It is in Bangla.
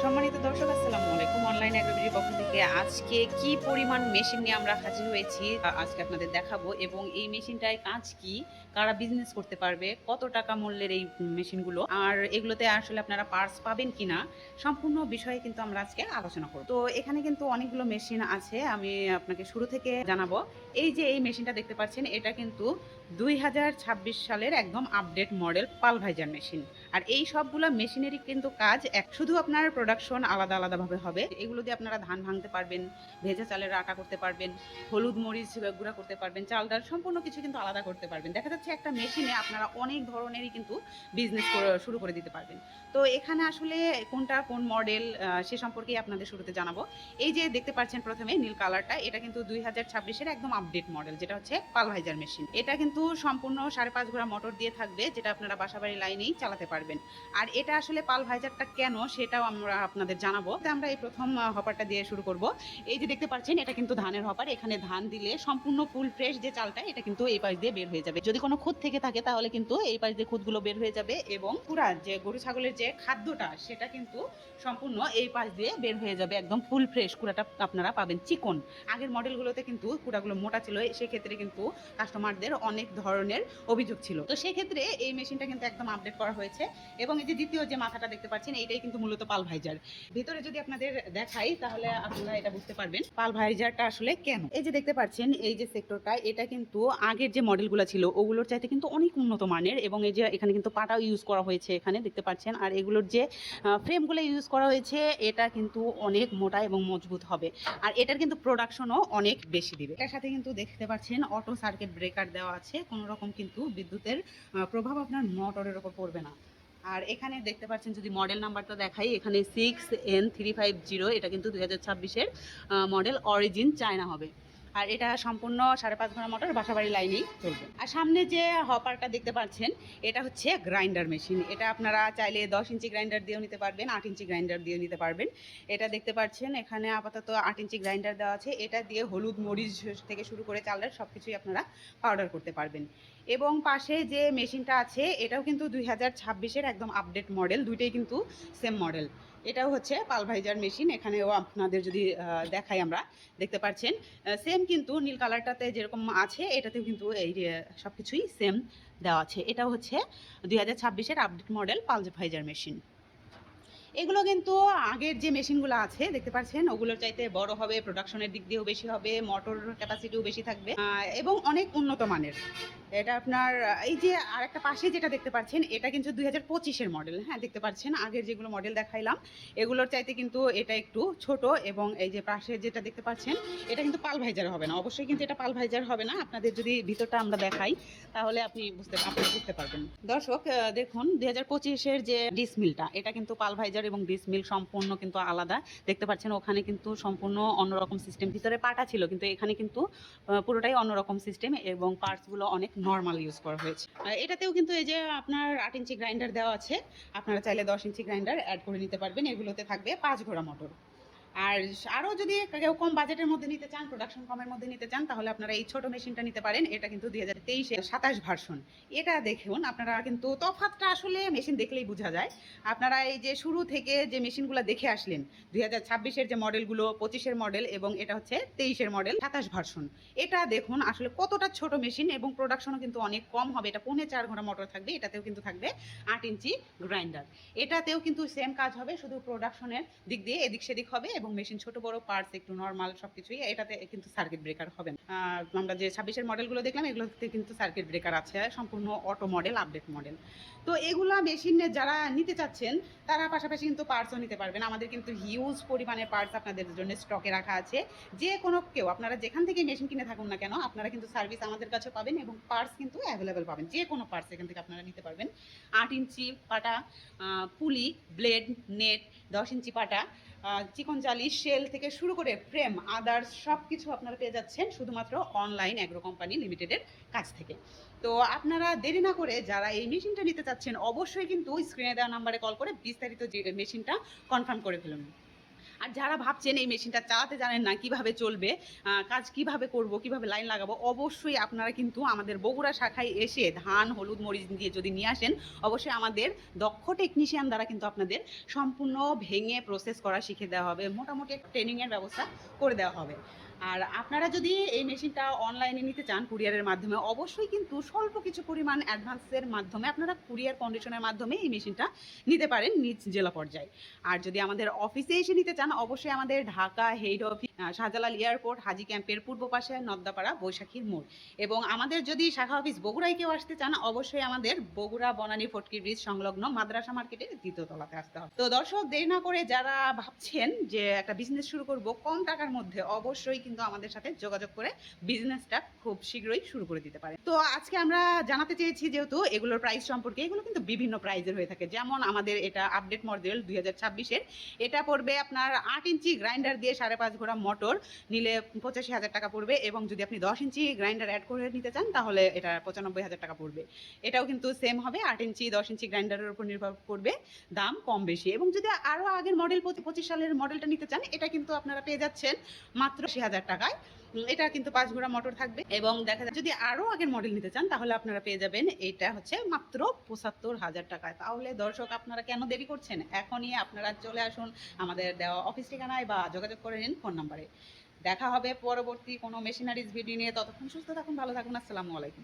সম্মানিত দর্শক, আসসালামু আলাইকুম। অনলাইন এগ্রোবিডির পক্ষ থেকে আজকে কি পরিমাণ মেশিন নিয়ে আমরা হাজির হয়েছি আজকে আপনাদের দেখাবো। এবং এই মেশিনটায় কাজ কি, কারা বিজনেস করতে পারবে, কত টাকা মূল্যের এই মেশিনগুলো, আর এগুলোতে আসলে আপনারা পার্টস পাবেন কিনা, সম্পূর্ণ বিষয়ে কিন্তু আমরা আজকে আলোচনা করব। তো এখানে কিন্তু অনেকগুলো মেশিন আছে, আমি আপনাকে শুরু থেকে জানাবো। এই যে এই মেশিনটা দেখতে পাচ্ছেন, এটা কিন্তু 2026 সালের একদম আপডেট মডেল পালভাইজার মেশিন। আর এই সবগুলো মেশিনেরই কিন্তু কাজ শুধু আপনার প্রোডাকশন আলাদা আলাদাভাবে হবে। এগুলো দিয়ে আপনারা ধান ভাঙতে পারবেন, ভেজা চালের আটা করতে পারবেন, হলুদ মরিচ গুঁড়া করতে পারবেন, চাল ডাল সম্পূর্ণ কিছু কিন্তু আলাদা করতে পারবেন। দেখা যাচ্ছে একটা মেশিনে আপনারা অনেক ধরনেরই কিন্তু বিজনেস শুরু করে দিতে পারবেন। তো এখানে আসলে কোনটা কোন মডেল সে সম্পর্কেই আপনাদের শুরুতে জানাবো। এই যে দেখতে পাচ্ছেন প্রথমে নীল কালারটা, এটা কিন্তু 2026-এর একদম আপডেট মডেল, যেটা হচ্ছে পালভাইজার মেশিন। এটা কিন্তু সম্পূর্ণ 5.5 ঘোড়া মোটর দিয়ে থাকবে, যেটা আপনারা বাসাবাড়ি লাইনেই চালাতে পারবেন। আর এটা আসলে পালভাইজারটা কেন সেটাও আমরা আপনাদের জানাবো। আমরা এই প্রথম হপারটা দিয়ে শুরু করব। এই যে দেখতে পাচ্ছেন, এটা কিন্তু ধানের হপার। এখানে ধান দিলে সম্পূর্ণ ফুল ফ্রেশ যে চালটা, এটা কিন্তু এই পাশ দিয়ে বের হয়ে যাবে। যদি কোনো খুঁত থেকে থাকে তাহলে কিন্তু এই পাশ দিয়ে খুঁতগুলো বের হয়ে যাবে, এবং পুরা যে গরু ছাগলের যে খাদ্যটা সেটা কিন্তু সম্পূর্ণ এই পাশ দিয়ে বের হয়ে যাবে। একদম ফুল ফ্রেশ কুড়াটা আপনারা পাবেন চিকন। আগের মডেলগুলোতে কিন্তু কুড়াগুলো মোটা ছিল, সেক্ষেত্রে কিন্তু কাস্টমারদের অনেক ধরনের অভিযোগ ছিল। তো সেক্ষেত্রে এই মেশিনটা কিন্তু একদম আপডেট করা হয়েছে। এবং এই যে দ্বিতীয় যে মাথাটা দেখতে পাচ্ছেন, এইটাই কিন্তু মূলত পালভাইজার। ভিতরে যদি আপনাদের দেখাই তাহলে আপনারা এটা বুঝতে পারবেন পালভাইজারটা আসলে কেন। এই যে দেখতে পাচ্ছেন, এই যে সেক্টরটা, এটা কিন্তু আগের যে মডেলগুলো ছিল ওগুলোর চাইতে কিন্তু অনেক উন্নত মানের। এবং এই যে এখানে কিন্তু পাটাও ইউজ করা হয়েছে, এখানে দেখতে পাচ্ছেন। আর এগুলোর যে ফ্রেমগুলো ইউজ করা হয়েছে, এটা কিন্তু অনেক মোটা এবং মজবুত হবে। আর এটার কিন্তু প্রোডাকশনও অনেক বেশি দিবে। এটার সাথে কিন্তু দেখতে পাচ্ছেন অটো সার্কিট ব্রেকার দেওয়া আছে, কোনো রকম কিন্তু বিদ্যুতের প্রভাব আপনার মোটরের উপর পড়বে না। আর এখানে দেখতে পাচ্ছেন, যদি মডেল নাম্বারটা দেখাই, এখানে 6N350, এটা কিন্তু 2026-এর মডেল, অরিজিন চায়না হবে। আর এটা সম্পূর্ণ 5.5 ঘোড়া মোটর, বাসাবাড়ি লাইনেই চলবে। আর সামনে যে হপারটা দেখতে পাচ্ছেন, এটা হচ্ছে গ্রাইন্ডার মেশিন। এটা আপনারা চাইলে 10 ইঞ্চি গ্রাইন্ডার দিয়েও নিতে পারবেন, 8 ইঞ্চি গ্রাইন্ডার দিয়েও নিতে পারবেন। এটা দেখতে পাচ্ছেন, এখানে আপাতত 8 ইঞ্চি গ্রাইন্ডার দেওয়া আছে। এটা দিয়ে হলুদ মরিচ থেকে শুরু করে চালের সব কিছুই আপনারা পাউডার করতে পারবেন। এবং পাশে যে মেশিনটা আছে, এটাও কিন্তু 2026-এর একদম আপডেট মডেল, দুইটাই কিন্তু সেম মডেল। এটাও হচ্ছে পালভাইজার মেশিন। এখানেও আপনাদের যদি দেখাই, আমরা দেখতে পাচ্ছেন সেম কিন্তু নীল কালারটাতে যেরকম আছে, এটাতেও কিন্তু এই সব কিছুই সেম দেওয়া আছে। এটাও হচ্ছে 2026-এর আপডেট মডেল পালভাইজার মেশিন। এগুলো কিন্তু আগের যে মেশিনগুলো আছে দেখতে পাচ্ছেন, ওগুলোর চাইতে বড় হবে, প্রোডাকশনের দিক দিয়েও বেশি হবে, মোটর ক্যাপাসিটিও বেশি থাকবে, এবং অনেক উন্নত মানের। এটা আপনার এই যে আর একটা পাশে যেটা দেখতে পাচ্ছেন, এটা কিন্তু 2025-এর মডেল। হ্যাঁ, দেখতে পাচ্ছেন আগের যেগুলো মডেল দেখাইলাম এগুলোর চাইতে কিন্তু এটা একটু ছোট। এবং এই যে পাশে যেটা দেখতে পাচ্ছেন, এটা কিন্তু পালভাইজার হবে না, অবশ্যই কিন্তু এটা পালভাইজার হবে না। আপনাদের যদি ভিতরটা আমরা দেখাই তাহলে আপনারা বুঝতে পারবেন। দর্শক দেখুন, 2025-এর যে ডিসমিলটা, এটা কিন্তু পালভাইজার এবং ডিসমিল সম্পূর্ণ কিন্তু আলাদা। দেখতে পাচ্ছেন ওখানে কিন্তু সম্পূর্ণ অন্যরকম সিস্টেম, ভিতরে পাটা ছিল, কিন্তু এখানে কিন্তু পুরোটাই অন্যরকম সিস্টেম, এবং পার্টসগুলো অনেক নর্মাল ইউজ করা হয়েছে। এটাতেও কিন্তু এই যে আপনার 8 ইঞ্চি গ্রাইন্ডার দেওয়া আছে, আপনারা চাইলে 10 ইঞ্চি গ্রাইন্ডার অ্যাড করে নিতে পারবেন। এগুলোতে থাকবে 5 ঘোড়া মোটর। আর আরও যদি কেউ কম বাজেটের মধ্যে নিতে চান, প্রোডাকশন কমের মধ্যে নিতে চান, তাহলে আপনারা এই ছোট মেশিনটা নিতে পারেন। এটা কিন্তু 2023-এর 27 ভার্সন। এটা দেখুন, আপনারা কিন্তু তফাৎটা আসলে মেশিন দেখলেই বোঝা যায়। আপনারা এই যে শুরু থেকে যে মেশিনগুলো দেখে আসলেন, 2026-এর যে মডেলগুলো, 25-এর মডেল, এবং এটা হচ্ছে 23-এর মডেল 27 ভার্সন। এটা দেখুন আসলে কতটা ছোট মেশিন, এবং প্রোডাকশনও কিন্তু অনেক কম হবে। এটা 4.5 ঘোড়া মোটর থাকবে, এটাতেও কিন্তু থাকবে 8 ইঞ্চি গ্রাইন্ডার। এটাতেও কিন্তু সেম কাজ হবে, শুধু প্রোডাকশনের দিক দিয়ে এদিক সেদিক হবে, এবং মেশিন ছোট বড় পার্টস একটু নর্মাল সবকিছুই। এটাতে কিন্তু সার্কিট ব্রেকার হবে না। আমরা যে 26-এর মডেলগুলো দেখলাম, এগুলোতে কিন্তু সার্কিট ব্রেকার আছে, সম্পূর্ণ অটো মডেল, আপডেট মডেল। তো এগুলা মেশিনে যারা নিতে চাচ্ছেন, তারা পাশাপাশি কিন্তু পার্টসও নিতে পারবেন। আমাদের কিন্তু হিউজ পরিমাণে পার্টস আপনাদের জন্য স্টকে রাখা আছে। যে কোনো কেউ, আপনারা যেখান থেকে মেশিন কিনে থাকুন না কেন, আপনারা কিন্তু সার্ভিস আমাদের কাছে পাবেন, এবং পার্টস কিন্তু অ্যাভেলেবেল পাবেন। যে কোনো পার্টস এখান থেকে আপনারা নিতে পারবেন। 8 ইঞ্চি পাটা, পুলি, ব্লেড, নেট, 10 ইঞ্চি পাটা, চিকন জালি, শেল থেকে শুরু করে ফ্রেম, আদার্স সব কিছু আপনারা পেয়ে যাচ্ছেন শুধুমাত্র অনলাইন অ্যাগ্রো কোম্পানি লিমিটেডের কাছ থেকে। তো আপনারা দেরি না করে যারা এই মেশিনটা নিতে চাচ্ছেন, অবশ্যই কিন্তু স্ক্রিনে দেওয়া নাম্বারে কল করে বিস্তারিত যে মেশিনটা কনফার্ম করে ফেলুন। আর যারা ভাবছেন এই মেশিনটা চালাতে জানেন না কিভাবে চলবে, কাজ কিভাবে করব, কিভাবে লাইন লাগাবো, অবশ্যই আপনারা কিন্তু আমাদের বগুড়া শাখায় এসে ধান হলুদ মরিচ দিয়ে যদি নিয়ে আসেন, অবশ্যই আমাদের দক্ষ টেকনিশিয়ান দ্বারা কিন্তু আপনাদের সম্পূর্ণ ভেঙে প্রসেস করা শিখে দেওয়া হবে, মোটামুটি একটা ট্রেনিংয়ের ব্যবস্থা করে দেওয়া হবে। আর আপনারা যদি এই মেশিনটা অনলাইনে নিতে চান কুরিয়ারের মাধ্যমে, অবশ্যই কিন্তু স্বল্প কিছু পরিমাণ অ্যাডভান্সের মাধ্যমে আপনারা কুরিয়ার কন্ডিশনের মাধ্যমে এই মেশিনটা নিতে পারেন নিজ জেলা পর্যায়ে। আর যদি আমাদের অফিসে এসে নিতে চান, অবশ্যই আমাদের Dhaka head office, Shahjalal airport, Haji ক্যাম্পের পূর্ব পাশে নদ্দাপাড়া বৈশাখীর মোড়। এবং আমাদের যদি শাখা অফিস বগুড়ায় কেউ আসতে চান, অবশ্যই আমাদের বগুড়া বনানী ফটকি ব্রিজ সংলগ্ন মাদ্রাসা মার্কেটের দ্বিতীয় তলাতে আসতে হবে। তো দর্শক, দেরি না করে যারা ভাবছেন যে একটা বিজনেস শুরু করব কম টাকার মধ্যে, অবশ্যই কিন্তু আমাদের সাথে যোগাযোগ করে বিজনেসটা খুব শীঘ্রই শুরু করে দিতে পারে। তো আজকে আমরা জানাতে চেয়েছি যেহেতু এগুলোর প্রাইস সম্পর্কে, এগুলো কিন্তু বিভিন্ন প্রাইজের হয়ে থাকে। যেমন আমাদের এটা আপডেট মডেল 2026-এর, এটা পড়বে আপনার 8 ইঞ্চি গ্রাইন্ডার দিয়ে 5.5 ঘোড়া মোটর নিলে 85,000 টাকা পড়বে, এবং যদি আপনি 10 ইঞ্চি গ্রাইন্ডার অ্যাড করে নিতে চান তাহলে এটা 95,000 টাকা পড়বে। এটাও কিন্তু সেম হবে, 8 ইঞ্চি 10 ইঞ্চি গ্রাইন্ডারের উপর নির্ভর করবে দাম কম বেশি। এবং যদি আরও আগের মডেল 25 সালের মডেলটা নিতে চান, এটা কিন্তু আপনারা পেয়ে যাচ্ছেন মাত্র 80,000 টাকায়। এটা কিন্তু 5 ঘোড়া মোটর থাকবে। এবং দেখা যায় যদি আরও আগের মডেল নিতে চান তাহলে আপনারা পেয়ে যাবেন এটা হচ্ছে মাত্র 75,000 টাকায়। তাহলে দর্শক, আপনারা কেন দেরি করছেন? এখনই আপনারা চলে আসুন আমাদের দেওয়া অফিস ঠিকানায় বা যোগাযোগ করে নিন ফোন নাম্বারে। দেখা হবে পরবর্তী কোনো মেশিনারিজ ভিডিও নিয়ে। ততক্ষণ সুস্থ থাকুন, ভালো থাকুন। আসসালামু আলাইকুম।